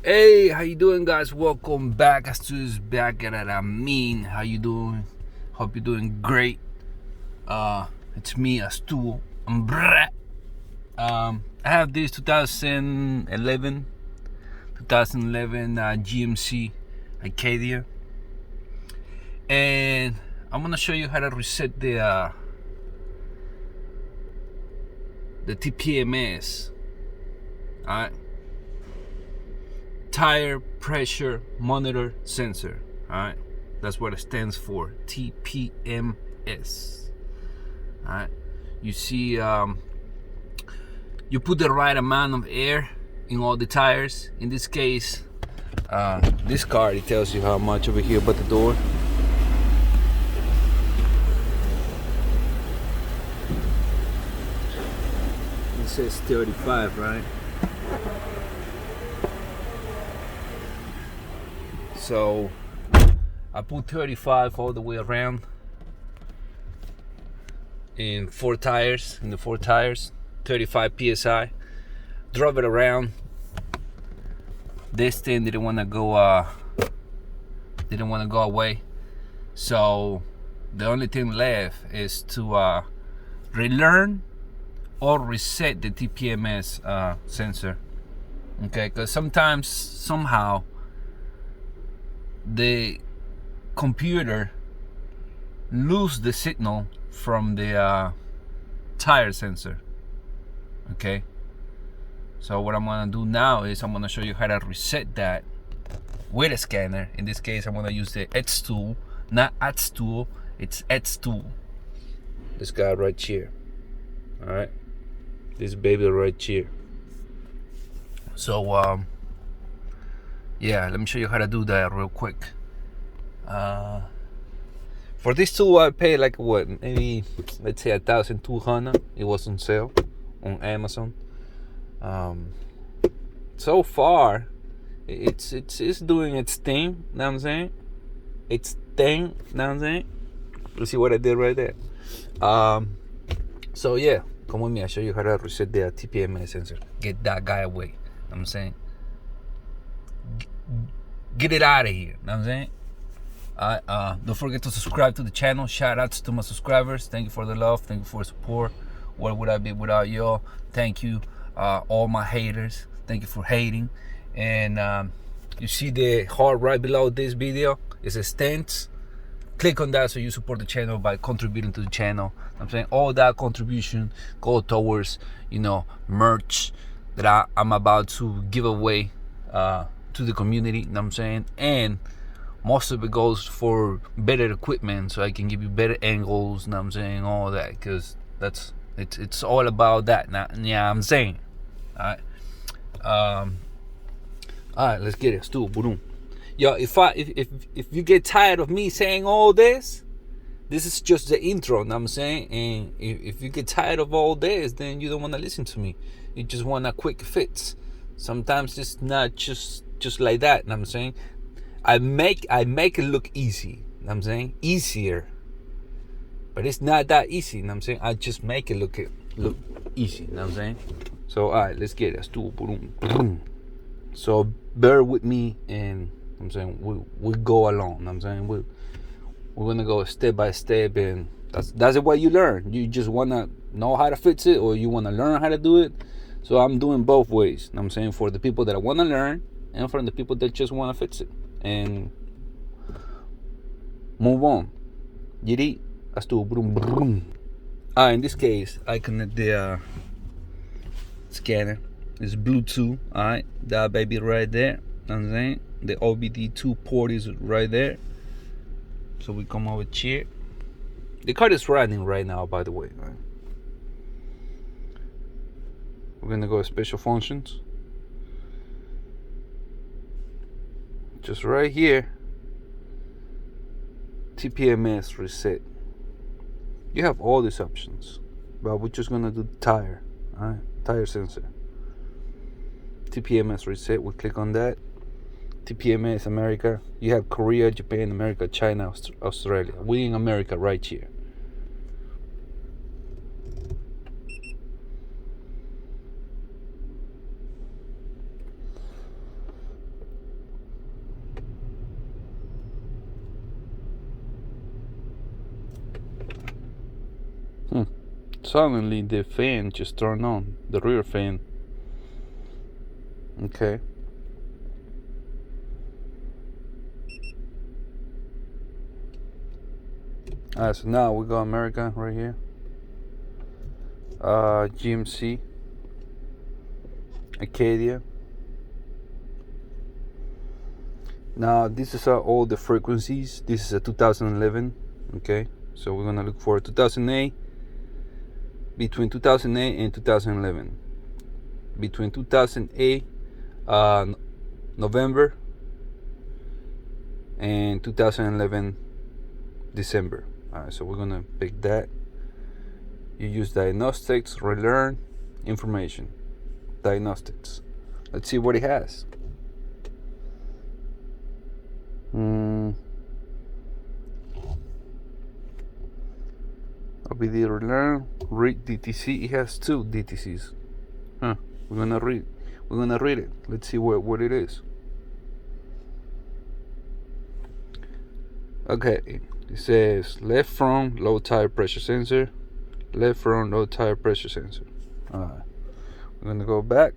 Hey, how you doing, guys? Welcome back. Axtuo is back at it. How you doing? Hope you're doing great. It's me, Axtuo. I have this 2011 GMC Acadia, and I'm gonna show you how to reset the TPMS. All right. Tire pressure monitor sensor. All right, that's what it stands for, TPMS. All right, you see, you put the right amount of air in all the tires. In this case, this card, it tells you how much over here but the door. It says 35, right? So I put 35 all the way around in the four tires, 35 psi. Drove it around. This thing didn't want to go away. So the only thing left is to relearn or reset the TPMS sensor. Okay, because sometimes somehow the computer lose the signal from the tire sensor. Okay, so what I'm gonna do now is I'm gonna show you how to reset that with a scanner. In this case, I'm gonna use the Xtool, not Axtuo, it's Xtool. This guy right here. All right, this baby right here. So yeah, let me show you how to do that real quick. For this tool, I paid like what, maybe let's say 1,200. It was on sale on Amazon. So far, it's doing its thing. Know what I'm saying? Its thing. Know what I'm saying? You see what I did right there? So yeah, come with me. I'll show you how to reset the TPMS sensor. Get that guy away. Know what I'm saying? Get it out of here. Know what I'm saying? Don't forget to subscribe to the channel. Shout outs to my subscribers. Thank you for the love. Thank you for the support. What would I be without y'all? Thank you, all my haters. Thank you for hating. And you see the heart right below this video. It's a stance. Click on that so you support the channel by contributing to the channel. I'm saying all that contribution go towards, merch that I'm about to give away to the community. You know what I'm saying? And most of it goes for better equipment, so I can give you better angles. You know what I'm saying? All that, because it's all about that. Now, yeah, I'm saying. All right, let's get it. Stu, boom. Yo, if you get tired of me saying all this is just the intro. You know what I'm saying? And if you get tired of all this, then you don't want to listen to me. You just want a quick fix. Sometimes it's not just like that. You know what I'm saying? I make it look easy. You know what I'm saying? Easier. But it's not that easy. You know what I'm saying? I just make it look easy. You know what I'm saying? So alright, let's get it. So bear with me, and I'm saying we go along. You know what I'm saying? We're gonna go step by step, and that's what you learn. You just wanna know how to fix it, or you wanna learn how to do it. So I'm doing both ways. You know what I'm saying? For the people that wanna learn, and for the people that just wanna fix it and move on. Yiri, Axtuo, boom, boom. In this case, I connect the scanner. It's Bluetooth. Alright, that baby right there. You know what I'm saying? The OBD2 port is right there. So we come over here. The card is running right now, by the way. Right? We're gonna go to special functions. Just right here, TPMS reset. You have all these options, but we're just gonna do tire. Alright, tire sensor. TPMS reset. We click on that. TPMS America. You have Korea, Japan, America, China, Australia. We in America right here. suddenly the fan just turned on, the rear fan. Okay. Alright, so now we got America right here. GMC Acadia. Now this is all the frequencies. This is a 2011. Okay, so we're gonna look for 2008, between 2008 and 2011, between 2008 November and 2011 December. Alright, so we're gonna pick that. You use diagnostics, relearn, information, diagnostics. Let's see what it has. OBD relearn, read DTC. It has 2 DTCs. We're gonna read it. Let's see what it is. Okay, it says left front low tire pressure sensor, left front low tire pressure sensor. Alright, we're gonna go back.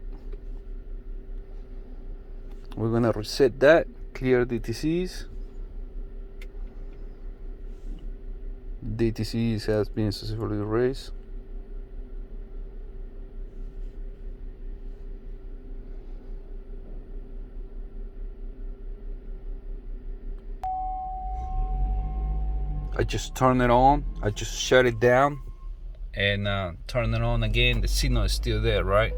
We're gonna reset that, clear DTCs. DTCs has been successfully erased. I just turn it on. I just shut it down and turn it on again. The signal is still there, right?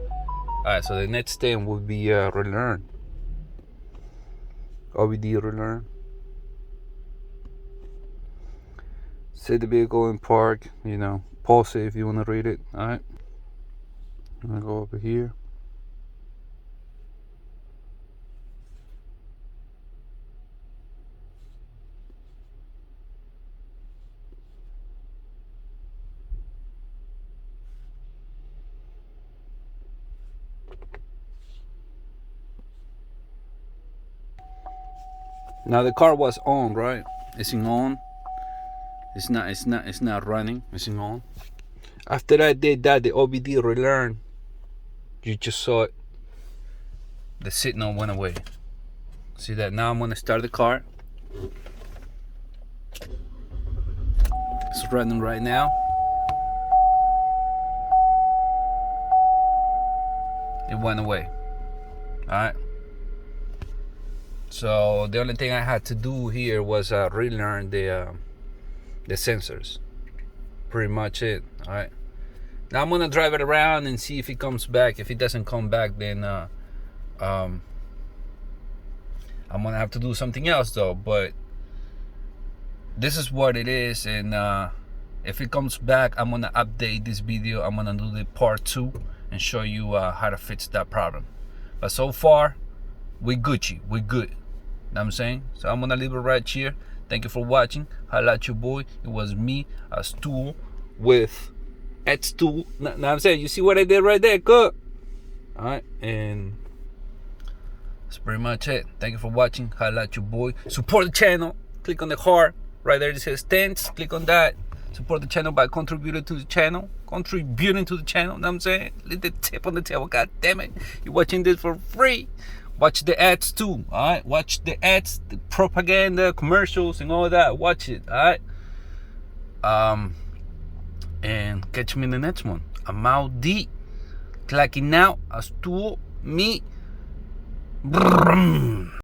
Alright, so the next thing will be relearn. OBD relearn. Set the vehicle in park, pause it if you want to read it. Alright, I'm gonna go over here. Now the car was on, right? It's in on. It's not running. It's in on. After I did that, the OBD relearn, you just saw it. The signal went away. See that? Now I'm gonna start the car. It's running right now. It went away. Alright. So the only thing I had to do here was relearn the sensors. Pretty much it. Alright. Now I'm gonna drive it around and see if it comes back. If it doesn't come back, then I'm gonna have to do something else though. But this is what it is, and if it comes back, I'm gonna update this video. I'm gonna do the part 2 and show you how to fix that problem. But so far, we Gucci. We good. Know what I'm saying? So I'm gonna leave it right here. Thank you for watching. Holla at your boy. It was me, Axtuo, with Xtool. Know what I'm saying? You see what I did right there? Good. Alright, and that's pretty much it. Thank you for watching. Holla at your boy. Support the channel. Click on the heart. Right there it says thanks. Click on that. Support the channel by contributing to the channel. Know what I'm saying? Leave the tip on the table. God damn it. You're watching this for free. Watch the ads too, alright? Watch the ads, the propaganda, commercials, and all that. Watch it, alright? And catch me in the next one. I'm out deep. Clacking out. Axtuo, me.